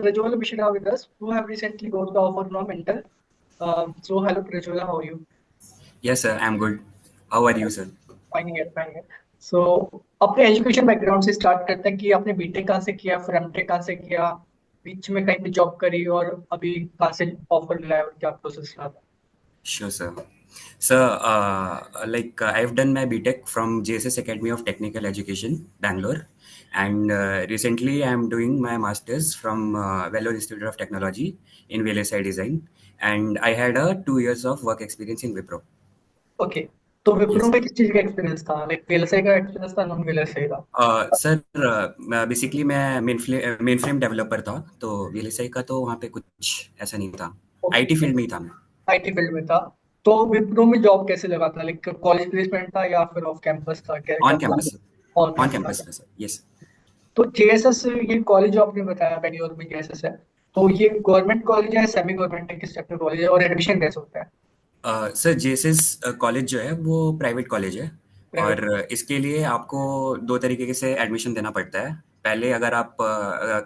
Prajola Bishara with us, who have recently got the offer from Intel. So, hello Prajola, how are you? Yes, sir. I'm good. How are you, sir? Fine है fine है सो अपने education background से start करते हैं कि आपने BTech कहाँ से किया फिर एमटेक कहाँ से किया बीच में कहीं पे जॉब करी और अभी कहाँ से ऑफर मिला है और क्या प्रोसेस रहा था Sure, sir. Sir, I've done my BTech from JSS Academy of Technical Education, Bangalore, and recently I'm doing my masters from Vellore Institute of Technology in VLSI Design, and I had a 2 years of work experience in Wipro. Okay तो Wipro Yes. में किस चीज का experience था like VLSI का experience था non VLSI का sir basically मैं मेन फ्रेम डेवलपर था, तो VLSI का तो वहाँ पे कुछ ऐसा नहीं था। आईटी ओके फील्ड में ही था मैं। आईटी फील्ड में था तो विप्रो में जॉब कैसे लगा था लाइक कॉलेज प्लेसमेंट था या फिर ऑफ कैंपस था क्या क्या on campus. On on campus campus था था सर। यस। तो जेएसएस ये कॉलेज जो आपने बताया बेंगलोर में जेएसएस है तो ये गवर्नमेंट कॉलेज है सेमी गवर्नमेंट है किस टाइप का कॉलेज है और एडमिशन कैसे होता है सर जेएसएस कॉलेज जो है वो प्राइवेट कॉलेज है, प्राइवेट और इसके लिए आपको दो तरीके से एडमिशन देना पड़ता है। पहले अगर आप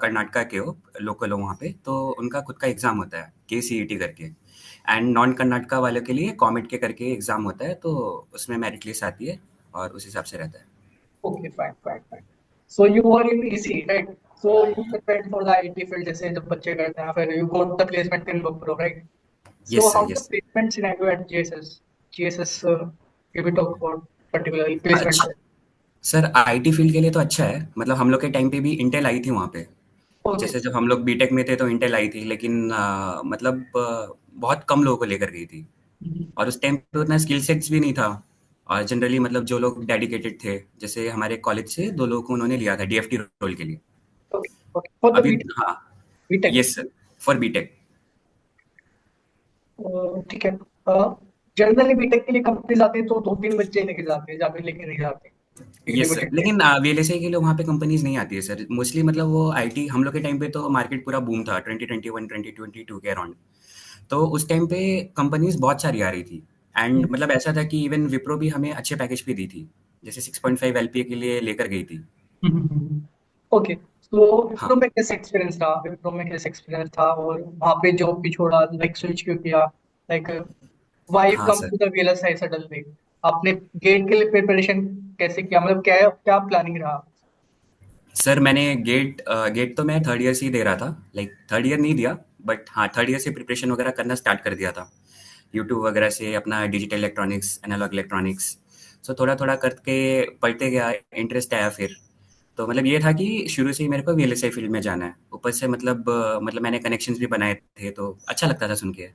कर्नाटका के हो, लोकल हो वहाँ पे, तो उनका खुद का एग्ज़ाम होता है केसीईटी करके। एंड नॉन कर्नाटका वालों के लिए कॉमेट के करके एग्ज़ाम होता है, तो उसमें मेरिट लिस्ट आती है और उस हिसाब से रहता है। Okay fine fine fine so you were in EC right so you prepared for the IT field जैसे जब बच्चे करते हैं फिर you got the placement in Wipro right so yes sir, how the yes. Placement scenario at GSS if we talk about particularly placement अच्छा। Sir IT field के लिए तो अच्छा है, मतलब हम लोग के टाइम पे भी इंटेल आई थी वहाँ पे। ओके जैसे जब हम लोग बीटेक में थे तो इंटेल आई थी, लेकिन मतलब बहुत कम लोगों को लेकर गई थी, और उस टाइम पे उतना स्किल सेट्स भी नहीं था। और जनरली मतलब जो लोग डेडिकेटेड थे, जैसे हमारे कॉलेज से 2 लोगों को उन्होंने लिया था डीएफटी रोल के लिए। ओके ओके फॉर द अभी हाँ। BTech yes sir, for BTech. ठीक है जनरली बीटेक के लिए कंपनीज आते हैं तो दो तीन बच्चे लेके जाते हैं जाके लेके नहीं जाते एक यस सर, लिमिटेड टाइम लेकिन वीएलएसआई के लिए वहाँ पे कंपनीज नहीं आती है सर मोस्टली। मतलब वो आईटी हम लोग के टाइम पे तो मार्केट पूरा बूम था 2021 2022 के अराउंड। तो उस टाइम पे कंपनीज बहुत सारी आ रही थी, एंड मतलब ऐसा था कि इवन विप्रो भी हमें अच्छे पैकेज पे दी थी, जैसे 6.5 एलपीए के लिए लेकर गई थी। ओके तो विप्रो हाँ। में कैसे एक्सपीरियंस रहा विप्रो में कैसे एक्सपीरियंस था और वहाँ पे जॉब भी छोड़ा लाइक स्विच क्यों किया लाइक व्हाई हाँ कम sir. To the VLSI suddenly आपने गेट के लिए प्रिपरेशन कैसे किया मतलब क्या क्या प्लानिंग रहा सर मैंने गेट तो मैं थर्ड ईयर से ही दे रहा था, लाइक थर्ड ईयर नहीं दिया, बट हाँ थर्ड ईयर से प्रिपरेशन वगैरह करना स्टार्ट कर दिया था। यूट्यूब वगैरह से अपना डिजिटल इलेक्ट्रॉनिक्स, एनालॉग इलेक्ट्रॉनिक्स, सो थोड़ा थोड़ा करके पढ़ते गया, इंटरेस्ट आया फिर। तो मतलब ये था कि शुरू से ही मेरे को वीएलएसआई फील्ड में जाना है। ऊपर से मतलब मैंने कनेक्शंस भी बनाए थे, तो अच्छा लगता था सुन के।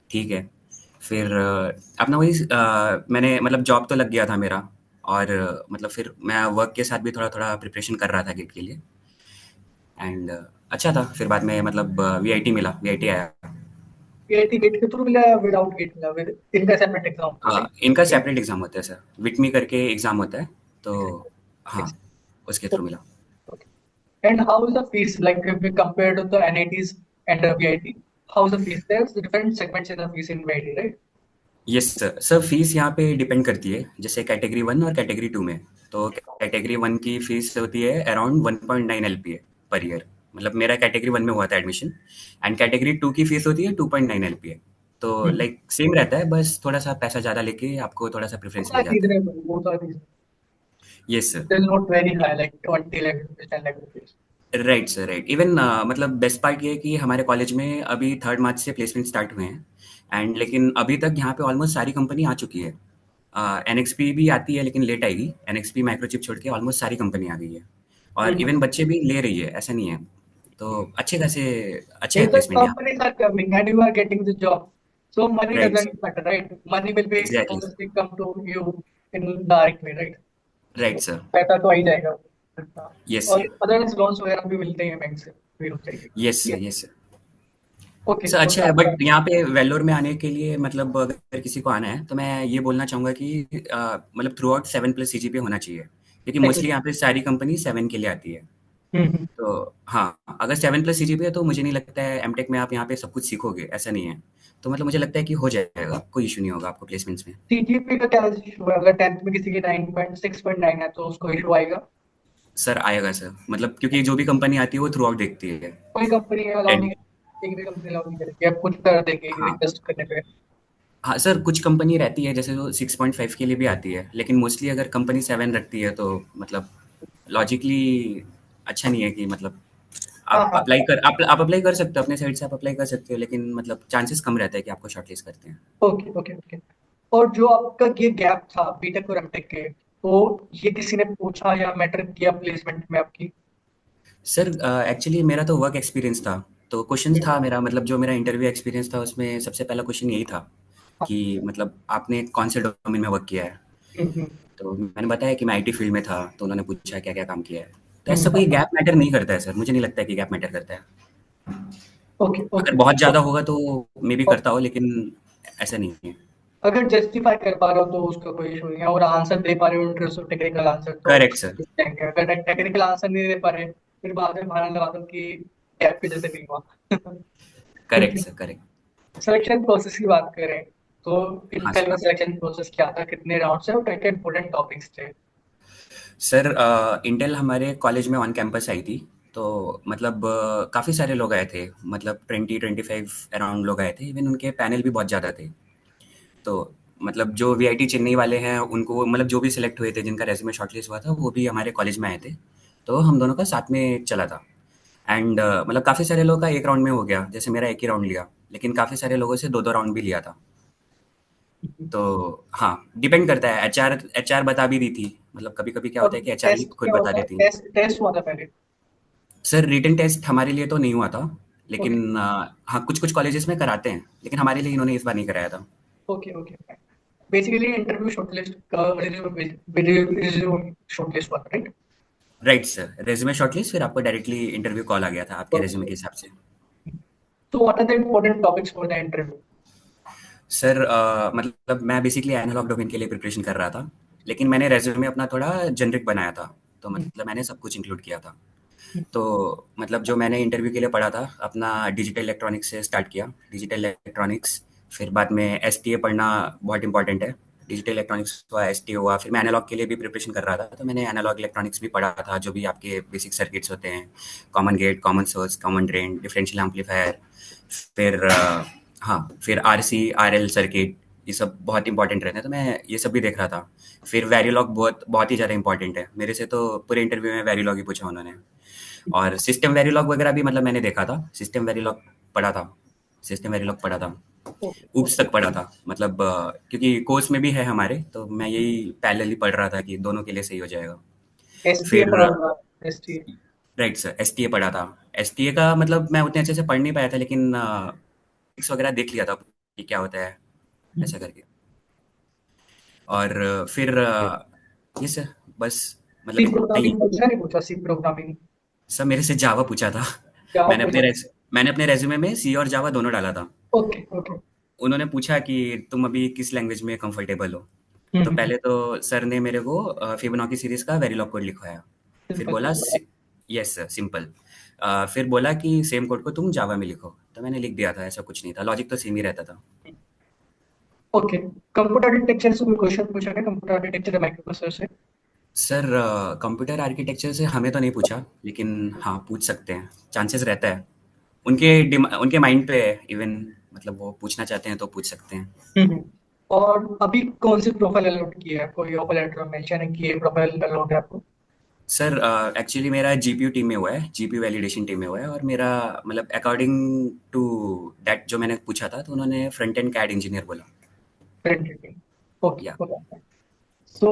ठीक है। फिर अपना वही मैंने मतलब जॉब तो लग गया था मेरा, और मतलब फिर मैं वर्क के साथ भी थोड़ा-थोड़ा प्रिपरेशन कर रहा था गेट के लिए, एंड अच्छा था। फिर बाद में मतलब वीआईटी मिला, वीआईटी आया। पीआईटी गेट के थ्रू मिला या विदाउट गेट मिला विद इनका सेपरेट एग्जाम था हाँ, इनका सेपरेट एग्ज़ाम होता है सर, विटमी करके एग्ज़ाम होता है, तो हाँ, उसके थ्रू मिला। and how is the fees like if we compare to the NITs and the VIT how is the fees there's different segments in the fees in VIT right yes sir. Sir fees यहाँ पे depend करती है, जैसे category 1 और category 2 में। तो category 1 की fees होती है अराउंड 1.9 एलपीए पर ईयर। मतलब मेरा कैटेगरी 1 में हुआ था एडमिशन, एंड कैटेगरी 2 की फीस होती है 2.9 एलपीए। तो hmm. लाइक सेम रहता है, बस थोड़ा सा पैसा ज़्यादा लेके आपको थोड़ा सा प्रेफरेंस both मिल are जाता है। reasonable both are reasonable yes sir. they're not very high like 20 lakh rupees 10 lakh rupees right sir, right. Even मतलब बेस्ट पार्ट ये है कि हमारे कॉलेज में अभी 3rd मार्च से प्लेसमेंट स्टार्ट हुए हैं, एंड लेकिन अभी तक यहाँ पे ऑलमोस्ट सारी कंपनी आ चुकी है। एनएक्सपी भी आती है लेकिन लेट आएगी। एनएक्सपी माइक्रोचिप छोड़ के ऑलमोस्ट सारी कंपनी आ गई है, और hmm. इवन बच्चे भी ले रही है, ऐसा नहीं है। तो अच्छे खासे अच्छा है if the प्लेसमेंट यहाँ companies are coming and you are getting the job so money पे। Right doesn't sir, matter right money will be exactly sir. obviously come to you in direct way right right तो sir. पैसा तो आ ही जाएगा yes और sir. Otherwise loans वगैरह भी मिलते हैं बैंक से भी हो यस सर। जाएगी यस सर। ओके सर तो अच्छा है, बट यहाँ पे वेल्लोर में आने के लिए मतलब अगर किसी को आना है तो मैं ये बोलना चाहूँगा कि मतलब थ्रू आउट 7+ सीजीपीए होना चाहिए, क्योंकि मोस्टली यहाँ पे सारी कंपनी 7 के लिए आती है। टेक्निकल तो हाँ, अगर 7+ सीजीपीए है तो मुझे नहीं लगता है एमटेक में आप यहाँ पे सब कुछ सीखोगे, ऐसा नहीं है। तो मतलब मुझे लगता है कि हो जाएगा, कोई इशू नहीं होगा आपको प्लेसमेंट्स में। सीजीपी का क्या इशू है अगर 10th में किसी की 9.6.9 है तो उसको इशू आएगा सर आएगा सर, मतलब क्योंकि जो भी कंपनी आती है वो थ्रू आउट देखती है। कोई कंपनी अलाउ एंड नहीं, एक भी कंपनी अलाउ नहीं करेगी, आप कुछ कर देंगे हाँ, रिक्वेस्ट करने पे? हाँ सर, कुछ कंपनी रहती है जैसे वो 6.5 के लिए भी आती है, लेकिन मोस्टली अगर कंपनी 7 रखती है तो मतलब लॉजिकली अच्छा नहीं है कि मतलब हाँ हाँ। आप अप्लाई कर सकते हो अपने साइड से, आप अप्लाई कर सकते हो, लेकिन मतलब चांसेस कम रहता है कि आपको शॉर्टलिस्ट करते हैं। Okay okay okay. और जो आपका ये गैप था बीटेक और एमटेक के, तो ये किसी ने पूछा या मैटर किया प्लेसमेंट में आपकी? सर एक्चुअली मेरा तो वर्क एक्सपीरियंस था, तो क्वेश्चन था मेरा, मतलब जो मेरा इंटरव्यू एक्सपीरियंस था उसमें सबसे पहला क्वेश्चन यही था कि मतलब आपने कौन से डोमेन में वर्क किया है। हम्म तो मैंने बताया कि मैं आईटी फील्ड में था, तो उन्होंने पूछा क्या क्या काम किया है। तो ऐसा कोई हम्म। गैप मैटर नहीं करता है सर, मुझे नहीं लगता है कि गैप मैटर करता है। ओके अगर ओके। बहुत ज़्यादा होगा तो मे बी करता हो, लेकिन ऐसा नहीं है। अगर जस्टिफाई कर पा रहे हो तो उसका कोई इशू नहीं है, और आंसर दे पा रहे हो इंटरेस्ट टेक्निकल आंसर तो करेक्ट सर। देंगे। अगर टेक्निकल आंसर नहीं दे पा रहे फिर बाद में बहाना लगा दो कि गैप की वजह से नहीं हुआ। Correct sir, correct. Selection process की बात करें तो हाँ इंटेल सर। का सिलेक्शन प्रोसेस क्या था, कितने राउंड से और क्या क्या इंपॉर्टेंट टॉपिक्स थे? सर इंटेल हमारे कॉलेज में ऑन कैंपस आई थी, तो मतलब काफ़ी सारे लोग आए थे, मतलब 20-25 अराउंड लोग आए थे, इवन उनके पैनल भी बहुत ज़्यादा थे। तो मतलब जो वीआईटी चेन्नई वाले हैं उनको, मतलब जो भी सिलेक्ट हुए थे जिनका रेज्यूमे शॉर्टलिस्ट हुआ था वो भी हमारे कॉलेज में आए थे, तो हम दोनों का साथ में चला था। एंड मतलब काफ़ी सारे लोगों का एक राउंड में हो गया, जैसे मेरा एक ही राउंड लिया, लेकिन काफ़ी सारे लोगों से दो दो राउंड भी लिया था। तो हाँ, डिपेंड करता है, एचआर बता भी दी थी, मतलब कभी कभी क्या और होता है कि एचआर ही टेस्ट खुद क्या बता होता है? देती। टेस्ट टेस्ट हुआ था पहले? सर रिटन टेस्ट हमारे लिए तो नहीं हुआ था, ओके लेकिन हाँ कुछ कुछ कॉलेजेस में कराते हैं, लेकिन हमारे लिए इन्होंने इस बार नहीं कराया था। Okay okay. Basically interview shortlist का रिज्यूम शॉर्टलिस्ट हुआ था, right? Right sir, resume shortlist, फिर आपको डायरेक्टली इंटरव्यू कॉल आ गया था आपके रेज्यूमे ओके। के हिसाब से। तो what are the important topics for the interview? Sir मतलब मैं बेसिकली एनालॉग डोमेन के लिए प्रिपरेशन कर रहा था, लेकिन मैंने रेज्यूमे अपना थोड़ा जेनरिक बनाया था, तो मतलब मैंने सब कुछ इंक्लूड किया था। तो मतलब जो मैंने इंटरव्यू के लिए पढ़ा था अपना, डिजिटल इलेक्ट्रॉनिक्स से स्टार्ट किया, डिजिटल इलेक्ट्रॉनिक्स, फिर बाद में एसटीए पढ़ना बहुत इंपॉर्टेंट है। डिजिटल इलेक्ट्रॉनिक्स हुआ, एसटीए हुआ, फिर मैं एनालॉग के लिए भी प्रिपरेशन कर रहा था, तो मैंने एनालॉग इलेक्ट्रॉनिक्स भी पढ़ा था, जो भी आपके बेसिक सर्किट्स होते हैं, common gate, common source, common drain, differential amplifier, फिर हाँ, फिर आरसी आरएल सर्किट, ये सब बहुत इंपॉर्टेंट रहते हैं, तो मैं ये सब भी देख रहा था। फिर वेरिलॉग बहुत बहुत ही ज़्यादा इंपॉर्टेंट है, मेरे से तो पूरे इंटरव्यू में वेरिलॉग ही पूछा उन्होंने। और सिस्टम वेरिलॉग वगैरह भी मतलब मैंने देखा था, सिस्टम वेरिलॉग पढ़ा था, सिस्टम वेरिलॉग पढ़ा था, ओके ऊप्स ओके। तक पढ़ा था, मतलब क्योंकि कोर्स में भी है हमारे, तो मैं यही पैरेलली पढ़ रहा था कि दोनों के लिए सही हो जाएगा। एसटीए फिर पढ़ा होगा? एसटीए। राइट सर, एसटीए पढ़ा था। एसटीए का मतलब मैं उतने अच्छे से पढ़ नहीं पाया था, लेकिन वगैरह देख लिया था कि क्या होता है, ऐसा करके। और फिर ये सर, बस मतलब सी इतना ही। प्रोग्रामिंग पूछा नहीं पूछा? सी प्रोग्रामिंग? सर मेरे से जावा पूछा था। जावा मैंने पूछा? अपने मैंने अपने रेज्यूमे में सी और जावा दोनों डाला था। Okay okay. उन्होंने पूछा कि तुम अभी किस लैंग्वेज में कंफर्टेबल हो। तो हम्म। पहले तो सर ने मेरे को फिबोनाची सीरीज का वेरिलॉग कोड लिखवाया। फिर सिंपल बोला सिंपल। Yes sir, simple. फिर बोला कि सेम कोड को तुम जावा में लिखो, तो मैंने लिख दिया था, ऐसा कुछ नहीं था, लॉजिक तो सेम ही रहता था। ओके। कंप्यूटर आर्किटेक्चर से कोई क्वेश्चन पूछा क्या? कंप्यूटर आर्किटेक्चर माइक्रो प्रोसेसर से? सर कंप्यूटर आर्किटेक्चर से हमें तो नहीं पूछा, लेकिन हाँ पूछ सकते हैं, चांसेस रहता है। उनके माइंड पे है इवन, मतलब वो पूछना चाहते हैं तो पूछ सकते हैं। हम्म। और अभी कौन सी प्रोफाइल अलॉट की है? कोई ऑफर लेटर में मेंशन है कि ये प्रोफाइल अलॉट है आपको? सर एक्चुअली मेरा जीपीयू टीम में हुआ है, जीपीयू वैलिडेशन टीम में हुआ है, और मेरा मतलब अकॉर्डिंग टू दैट जो मैंने पूछा था, तो उन्होंने फ्रंट एंड कैड इंजीनियर बोला। Currently. Okay, या okay. So,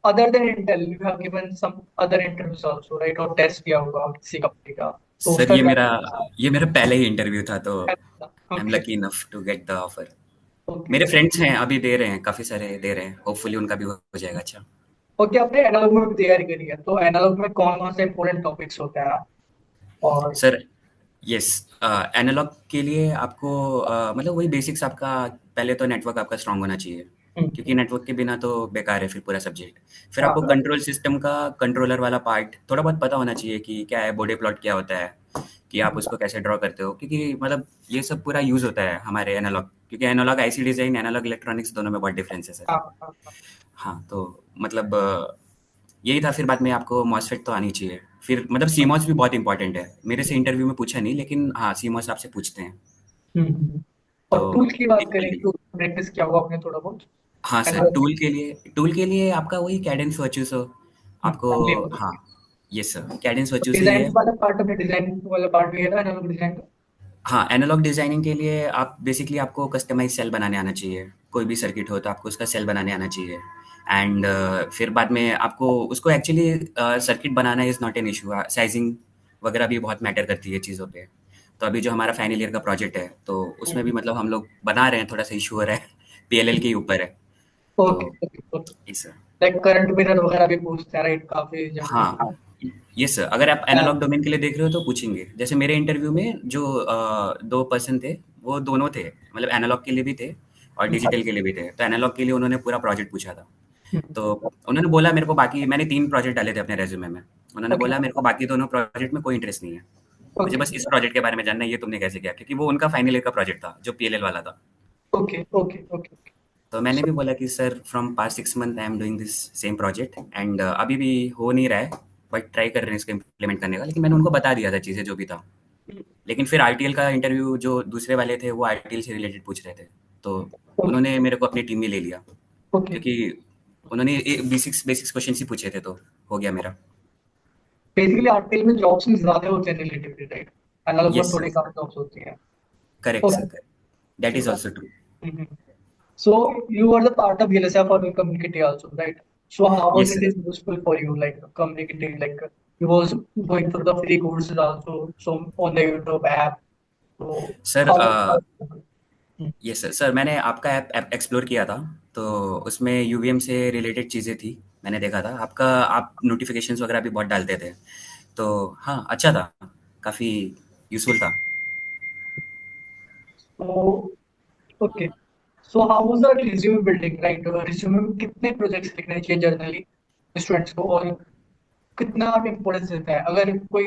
other than Intel, you have given some other interviews also, right? और टेस्ट दिया होगा किसी कंपनी का, तो सर उसका क्या? ये मेरा पहले ही इंटरव्यू था, तो I am okay lucky enough to get the offer. Okay मेरे ओके। फ्रेंड्स हैं अभी दे रहे हैं, काफ़ी सारे दे रहे हैं, होपफुली उनका भी हो जाएगा अच्छा। ओके, आपने एनालॉग में भी तैयारी करी है, तो एनालॉग में कौन कौन से इंपॉर्टेंट टॉपिक्स होते हैं? और सर यस, एनालॉग के लिए आपको मतलब वही बेसिक्स आपका, पहले तो नेटवर्क आपका स्ट्रांग होना चाहिए, क्योंकि हम्म, नेटवर्क के बिना तो बेकार है फिर पूरा सब्जेक्ट। फिर हाँ आपको हाँ कंट्रोल सिस्टम का कंट्रोलर वाला पार्ट थोड़ा बहुत पता होना चाहिए कि क्या है, बॉडी प्लॉट क्या होता है, कि आप उसको कैसे ड्रॉ करते हो, क्योंकि मतलब ये सब पूरा यूज़ होता है हमारे एनालॉग, क्योंकि analogue IC design, analogue electronics दोनों में बहुत डिफरेंस है सर। हाँ हाँ हाँ। हाँ, तो मतलब यही था। फिर बाद में आपको मॉसफेट तो आनी चाहिए। फिर मतलब सीमॉस भी बहुत इंपॉर्टेंट है। मेरे से इंटरव्यू में पूछा नहीं, लेकिन हाँ सीमॉस आपसे पूछते हैं। तो और टूल की बात टेक्निकल करें के लिए तो प्रैक्टिस किया होगा आपने थोड़ा बहुत हाँ सर, एनालॉग टूल के लिए आपका वही कैडेंस वर्चुसो आपको। हाँ, यस सर, कैडेंस वर्चुसो ही डिजाइन है। वाला पार्ट में डिजाइन वाला पार्ट भी है ना एनालॉग डिजाइन का। हाँ, एनालॉग डिजाइनिंग के लिए आप बेसिकली आपको कस्टमाइज सेल बनाने आना चाहिए। कोई भी सर्किट हो तो आपको उसका सेल बनाने आना चाहिए। एंड फिर बाद में आपको उसको actually circuit banana is not an issue. Sizing वगैरह भी बहुत मैटर करती है चीज़ों पे। तो अभी जो हमारा फाइनल ईयर का प्रोजेक्ट है, तो उसमें भी मतलब हम लोग बना रहे हैं, थोड़ा सा इशू हो रहा है। पीएलएल के ही ऊपर है। तो ओके ओके ओके। इस लाइक करंट मिरर वगैरह भी पूछते हैं राइट काफी जनरली। हाँ, यस सर, अगर आप एनालॉग डोमेन के लिए देख रहे हो तो पूछेंगे। जैसे मेरे इंटरव्यू में जो 2 पर्सन थे, वो दोनों थे, मतलब एनालॉग के लिए भी थे और डिजिटल के लिए भी थे। तो एनालॉग के लिए उन्होंने पूरा प्रोजेक्ट पूछा था। तो उन्होंने बोला मेरे को, बाकी मैंने 3 प्रोजेक्ट डाले थे अपने रिज्यूमे में। उन्होंने ओके बोला मेरे को बाकी दोनों प्रोजेक्ट में कोई इंटरेस्ट नहीं है। मुझे ओके बस इस प्रोजेक्ट के बारे में जानना है, ये तुमने कैसे किया? क्योंकि वो उनका फाइनल ईयर का प्रोजेक्ट था, जो पीएलएल वाला था। Okay okay okay. तो मैंने भी बोला कि sir from past 6 month I am doing this same project and अभी भी हो नहीं रहा है, बट ट्राई कर रहे हैं इसको इम्प्लीमेंट करने का। लेकिन मैंने उनको बता दिया था चीज़ें जो भी था। लेकिन फिर आरटीएल का इंटरव्यू जो दूसरे वाले थे, वो आरटीएल से रिलेटेड पूछ रहे थे। तो ओके उन्होंने मेरे को अपनी टीम में ले लिया, ओके। क्योंकि उन्होंने बेसिक्स बेसिक्स क्वेश्चन ही पूछे थे, तो हो गया मेरा। बेसिकली आरटीएल में जॉब्स भी ज्यादा होते हैं रिलेटिवली राइट। एनालॉग में यस थोड़ी सर, कम जॉब्स होती हैं। Correct sir, okay. Correct, that is also true. So you were the part of VLSI for the community also, right? So how was yes it sir. is useful for you, like communicating, like you was going through the free courses also, so on the YouTube app. So sir how was yes sir, sir मैंने आपका app explore किया था। तो उसमें यूवीएम से related चीज़ें थी, मैंने देखा था आपका। आप नोटिफिकेशंस वगैरह भी बहुत डालते थे। तो हाँ, अच्छा था, काफ़ी यूज़फुल था। so okay. So how was the resume building, right? Resume में कितने प्रोजेक्ट्स लिखने चाहिए जर्नली स्टूडेंट्स को और कितना इम्पोर्टेंस देता है अगर कोई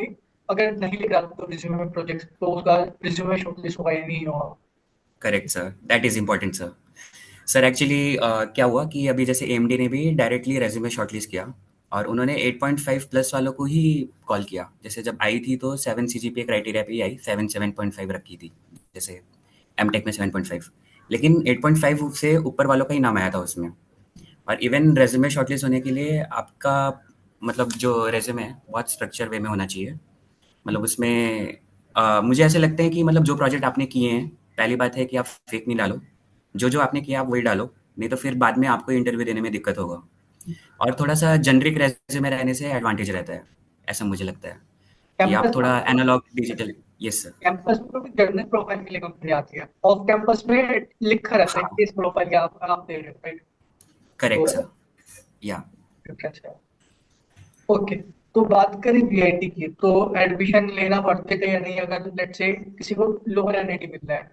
अगर नहीं लिख रहा तो रिज्यूमे में प्रोजेक्ट्स तो उसका रिज्यूमे शॉर्टलिस्ट होगा या नहीं होगा। Correct sir, that is important sir. Sir actually क्या हुआ कि अभी जैसे एएमडी ने भी डायरेक्टली रेज्यूमे शॉर्टलिस्ट किया, और उन्होंने 8.5 प्लस वालों को ही कॉल किया। जैसे जब आई थी तो 7 सीजीपीए क्राइटेरिया पे ही आई, 7.5 रखी थी। जैसे एमटेक में 7.5, लेकिन 8.5 से ऊपर वालों का ही नाम आया था उसमें। और इवन रेज्यूमे शॉर्टलिस्ट होने के लिए आपका मतलब जो रेज्यूमे है बहुत स्ट्रक्चर वे में होना चाहिए। मतलब उसमें मुझे ऐसे लगता है कि मतलब जो प्रोजेक्ट आपने किए हैं, पहली बात है कि आप फेक नहीं डालो। जो आपने किया आप वही डालो, नहीं तो फिर बाद में आपको इंटरव्यू देने में दिक्कत होगा। और थोड़ा सा जेनरिक रेज्यूमे रहने से एडवांटेज रहता है, ऐसा मुझे लगता है। कि आप कैंपस थोड़ा analogue digital. Yes sir. Campus में भी जर्नल प्रोफाइल के लिए कंपनी आती है ऑफ कैंपस में लिखा रहता है हाँ, कि इस प्रोफाइल के आप दे रहे हो राइट। करेक्ट तो सर। या अच्छा ओके। तो बात करें वीआईटी की तो एडमिशन लेना पड़ते थे या नहीं अगर लेट्स से किसी को लोअर एनआईटी मिल रहा है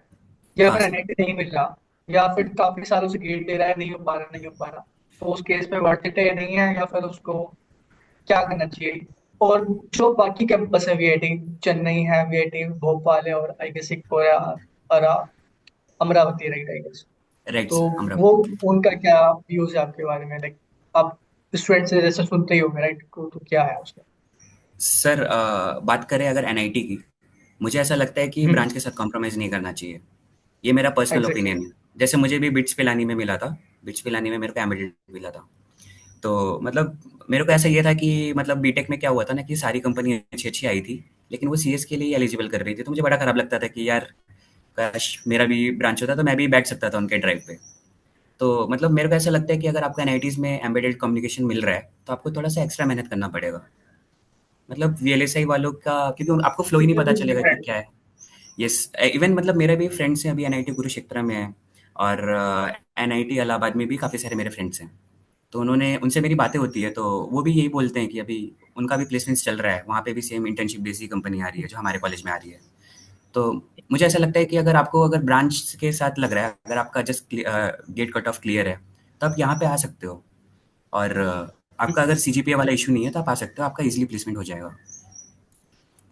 या हाँ फिर सर। एनआईटी नहीं मिल रहा या फिर काफी सालों से गेट दे रहा है नहीं हो पा रहा तो उस केस में वर्थ इट है या नहीं है या फिर उसको क्या करना चाहिए। और जो बाकी कैंपस है वीआईटी चेन्नई है वीआईटी भोपाल है और आई गेस एक और Amravati right I guess. Right तो सर, वो अमरावती। उनका क्या व्यूज है आपके बारे में लाइक आप स्टूडेंट से जैसे सुनते ही होंगे राइट तो क्या है उसका। सर बात करें अगर एनआईटी की, मुझे ऐसा लगता है कि ब्रांच के साथ कॉम्प्रोमाइज़ नहीं करना चाहिए। ये मेरा पर्सनल एग्जैक्टली। ओपिनियन है। जैसे मुझे भी बिट्स पिलानी में मिला था, बिट्स पिलानी में मेरे को एम्बेडेड मिला था। तो मतलब मेरे को ऐसा ये था कि मतलब बीटेक में क्या हुआ था ना, कि सारी कंपनी अच्छी-अच्छी आई थी, लेकिन वो सीएस के लिए एलिजिबल कर रही थी। तो मुझे बड़ा खराब लगता था कि यार काश मेरा भी ब्रांच होता तो मैं भी बैठ सकता था उनके ड्राइव पे। तो मतलब मेरे को ऐसा लगता है कि अगर आपको एनआईटीज़ में एम्बेडेड कम्युनिकेशन मिल रहा है, तो आपको थोड़ा-सा एक्स्ट्रा मेहनत करना पड़ेगा। मतलब वीएलएसआई वालों का, क्योंकि आपको फ्लो ही नहीं पता चलेगा कि डिफरेंट। क्या है। यस, इवन मतलब मेरे भी फ्रेंड्स हैं अभी एनआईटी कुरुक्षेत्र में हैं, और एनआईटी इलाहाबाद में भी काफ़ी सारे मेरे फ्रेंड्स हैं। तो उन्होंने उनसे मेरी बातें होती है, तो वो भी यही बोलते हैं कि अभी उनका भी प्लेसमेंट्स चल रहा है, वहाँ पे भी सेम इंटर्नशिप बेस्ड ही कंपनी आ रही है जो हमारे कॉलेज में आ रही है। तो मुझे ऐसा लगता है कि अगर आपको अगर ब्रांच के साथ लग रहा है, अगर आपका just get cut off clear है, तो आप यहाँ पे आ सकते हो। और आपका अगर सीजीपीए वाला इशू नहीं है तो आप आ सकते हो, आपका इजीली प्लेसमेंट हो जाएगा।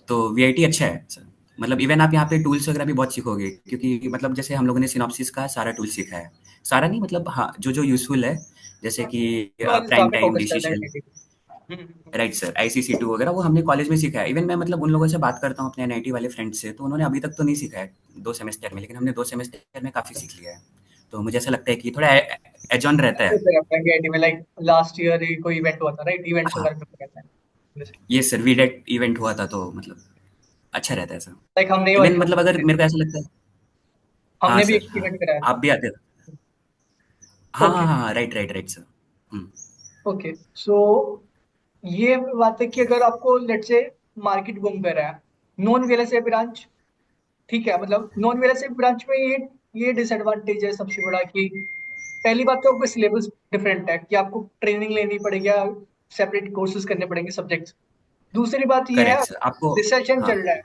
तो वीआईटी अच्छा है सर। मतलब इवन आप यहाँ पे टूल्स वगैरह भी बहुत सीखोगे, क्योंकि मतलब जैसे हम लोगों ने सिनॉप्सिस का सारा टूल सीखा है। सारा नहीं, मतलब हाँ, जो यूज़फुल है, जैसे कि वाले प्राइम काफी टाइम फोकस करते डिसीजन। हैं राइट सर, ICC2 वगैरह वो हमने कॉलेज में सीखा है। इवन मैं मतलब उन लोगों से बात करता हूँ अपने NIT वाले फ्रेंड्स से, तो उन्होंने अभी तक तो नहीं सीखा है 2 सेमेस्टर में, लेकिन हमने 2 सेमेस्टर में काफ़ी सीख लिया है। तो मुझे ऐसा लगता है कि थोड़ा एज ऑन रहता है। कैसे करते हैं आईटी में, लाइक लास्ट ईयर ही कोई इवेंट हुआ था राइट, इवेंट्स हाँ, वगैरह करते रहते हैं। ये सर वीडेट इवेंट हुआ था तो मतलब अच्छा रहता है सर। लाइक हमने इवन वाली मतलब अगर मेरे को ऐसा लगता है। हाँ हमने भी सर, एक हाँ। इवेंट कराया आप था। भी आते हो? हाँ, हाँ, ओके। हाँ, राइट, राइट, राइट सर। हुँ, ओके। सो ये बात है कि अगर आपको लेट्स से मार्केट बूम पे रहा है, नॉन वीएलएसए ब्रांच, ठीक है, मतलब नॉन वीएलएसए ब्रांच में ये डिसएडवांटेज है सबसे बड़ा कि पहली बात तो आपको सिलेबस डिफरेंट है कि आपको ट्रेनिंग लेनी पड़ेगी या सेपरेट कोर्सेज करने पड़ेंगे सब्जेक्ट्स। दूसरी बात ये है, करेक्ट सर, आपको। रिसेशन हाँ, चल रहा है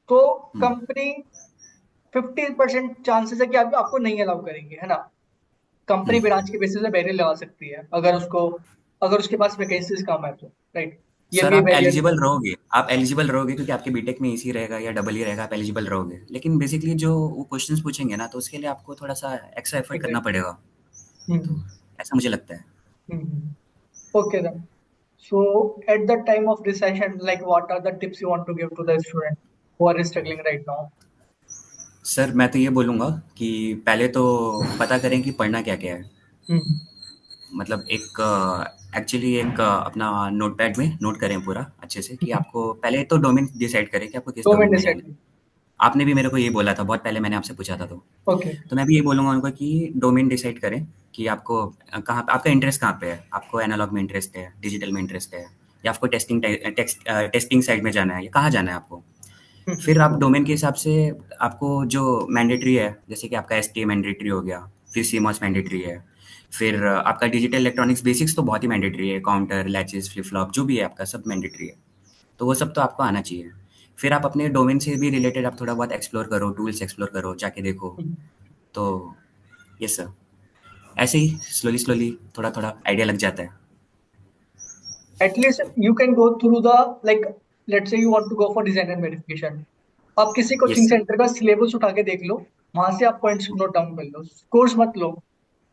तो हुँ, कंपनी 50% चांसेस है कि आपको नहीं अलाउ करेंगे, है ना। कंपनी हुँ। ब्रांच के बेसिस पे बैरियर लगा सकती है अगर उसके पास वैकेंसीज कम है तो, राइट। ये सर भी आप बैरियर है। एलिजिबल रहोगे, आप एलिजिबल रहोगे क्योंकि आपके बीटेक में ईसी रहेगा या डबल ई रहेगा, आप एलिजिबल रहोगे। लेकिन बेसिकली जो वो क्वेश्चंस पूछेंगे ना, तो उसके लिए आपको थोड़ा-सा एक्स्ट्रा एफर्ट करना एग्जैक्टली। पड़ेगा। तो हम्म। ऐसा मुझे लगता है। Okay then, so at the time of recession, like what are the tips you want to give to the student who are struggling right now? Sir मैं तो ये बोलूँगा कि पहले तो पता करें कि पढ़ना क्या-क्या है। हम्म। मतलब एक एक्चुअली एक अपना नोटपैड में नोट करें पूरा अच्छे से कि आपको पहले तो डोमेन डिसाइड करें कि आपको किस दो डोमेन मिनट में जाना डिसाइड। है। आपने भी मेरे को यही बोला था, बहुत पहले मैंने आपसे पूछा था तो। ओके। तो मैं भी यही बोलूँगा उनको कि डोमेन डिसाइड करें कि आपको कहाँ पे आपका इंटरेस्ट कहाँ पे है? आपको एनालॉग में इंटरेस्ट है, डिजिटल में इंटरेस्ट है या आपको टेस्टिंग साइड में जाना है या कहाँ जाना है आपको? फिर आप डोमेन के हिसाब से आपको जो मैंडेटरी है, जैसे कि आपका एसटीए मैंडेटरी हो गया, फिर सीमॉस मैंडेटरी है, फिर आपका डिजिटल इलेक्ट्रॉनिक्स बेसिक्स तो बहुत ही मैंडेटरी है, काउंटर, लैचेस, फ्लिप फ्लॉप जो भी है आपका सब मैंडेटरी है। तो वो सब तो आपको आना चाहिए। फिर आप अपने डोमेन से भी रिलेटेड आप थोड़ा बहुत एक्सप्लोर करो, टूल्स एक्सप्लोर करो, जाके देखो। तो यस सर, ऐसे ही स्लोली स्लोली थोड़ा-थोड़ा आइडिया लग जाता है। At least you can go through the, like, let's say you want to go for design and verification, आप किसी यस कोचिंग सर। सेंटर का सिलेबस उठा के देख लो, वहां से आप पॉइंट्स नोट डाउन कर लो, कोर्स मत लो,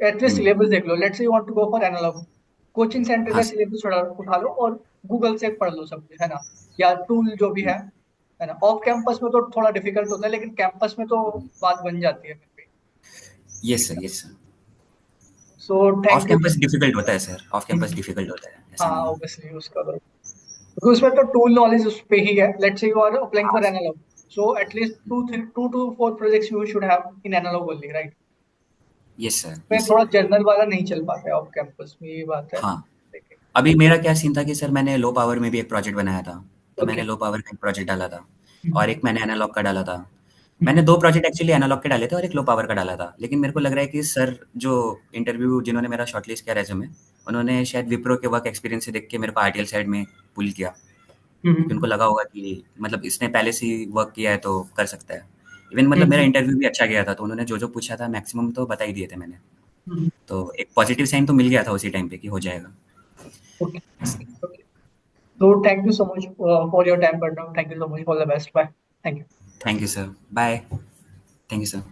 एटलीस्ट हुँ, सिलेबस देख लो। Let's say you want to go for analog, coaching centre हाँ का सर। सिलेबस उठा लो और गूगल से पढ़ लो सब कुछ, है ना, या टूल जो भी है ना। ऑफ कैंपस में तो थोड़ा डिफिकल्ट होता है, लेकिन कैंपस में तो बात बन जाती है फिर भी। Yes sir, yes sir. So of thank you. Campus difficult होता है सर, ऑफ कैंपस डिफिकल्ट होता है, ऐसा हाँ नहीं है। ऑब्वियसली उसका तो, क्योंकि उसमें तो टूल नॉलेज उस पे ही है। Let's say you are applying हाँ for sir. Analog, so at least 2 to 4 projects you should have in analog only, right. Yes sir, में यस थोड़ा सर। जनरल वाला नहीं चल पाता है ऑफ कैंपस में, ये बात है। हाँ, अभी मेरा क्या सीन था कि सर मैंने लो पावर में भी एक प्रोजेक्ट बनाया था। तो ओके। मैंने लो पावर का एक प्रोजेक्ट डाला था और एक मैंने एनालॉग का डाला था। मैंने 2 प्रोजेक्ट एक्चुअली एनालॉग के डाले थे और एक लो पावर का डाला था। लेकिन मेरे को लग रहा है कि सर जो इंटरव्यू जिन्होंने मेरा शॉर्टलिस्ट किया रेज़्यूमे, उन्होंने शायद विप्रो के वर्क एक्सपीरियंस से देख के मेरे को आरटीएल साइड में पुल किया। क्योंकि उनको लगा होगा कि मतलब इसने पहले से ही वर्क किया है तो कर सकता है। इवन मतलब मेरा इंटरव्यू भी अच्छा गया था, तो उन्होंने जो-जो पूछा था मैक्सिमम तो बता ही दिए थे मैंने। तो एक पॉजिटिव साइन तो मिल गया था उसी टाइम पे कि हो जाएगा। ओके। ओके। तो thank you so much for your time, but thank you so much, all the best, bye. Thank you. Thank you sir. Bye. Thank you sir.